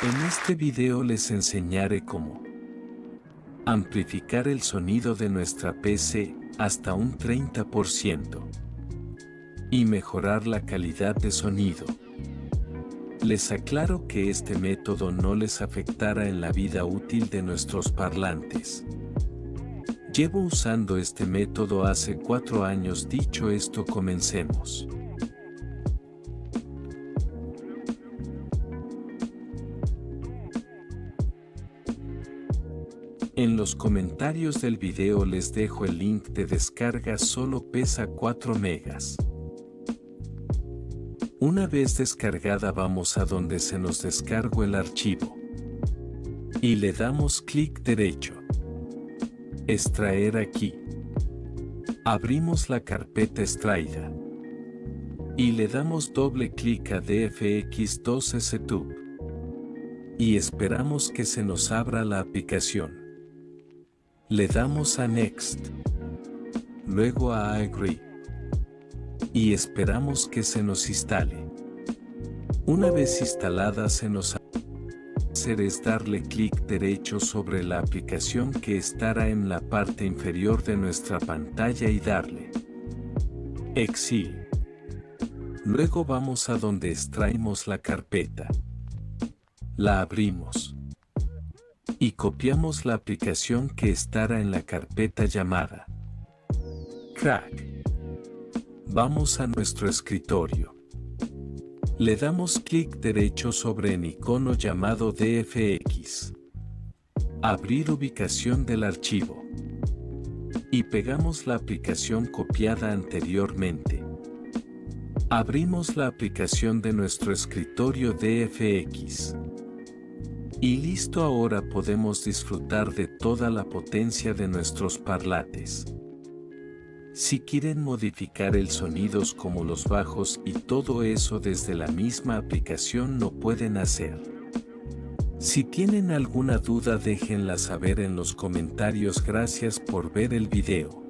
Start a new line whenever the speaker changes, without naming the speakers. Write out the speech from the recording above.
En este video les enseñaré cómo amplificar el sonido de nuestra PC hasta un 30% y mejorar la calidad de sonido. Les aclaro que este método no les afectará en la vida útil de nuestros parlantes. Llevo usando este método hace 4 años. Dicho esto, comencemos. En los comentarios del video les dejo el link de descarga, solo pesa 4 megas. Una vez descargada, vamos a donde se nos descargó el archivo y le damos clic derecho. Extraer aquí. Abrimos la carpeta extraída y le damos doble clic a DFX2STube y esperamos que se nos abra la aplicación. Le damos a Next, luego a Agree y esperamos que se nos instale. Una vez instalada, se nos hacer es darle clic derecho sobre la aplicación que estará en la parte inferior de nuestra pantalla y darle Exit. Luego vamos a donde extraímos la carpeta. La abrimos y copiamos la aplicación que estará en la carpeta llamada Crack. Vamos a nuestro escritorio. Le damos clic derecho sobre el icono llamado DFX. Abrir ubicación del archivo. Y pegamos la aplicación copiada anteriormente. Abrimos la aplicación de nuestro escritorio DFX. Y listo, ahora podemos disfrutar de toda la potencia de nuestros parlantes. Si quieren modificar el sonidos como los bajos y todo eso desde la misma aplicación, lo pueden hacer. Si tienen alguna duda, déjenla saber en los comentarios. Gracias por ver el video.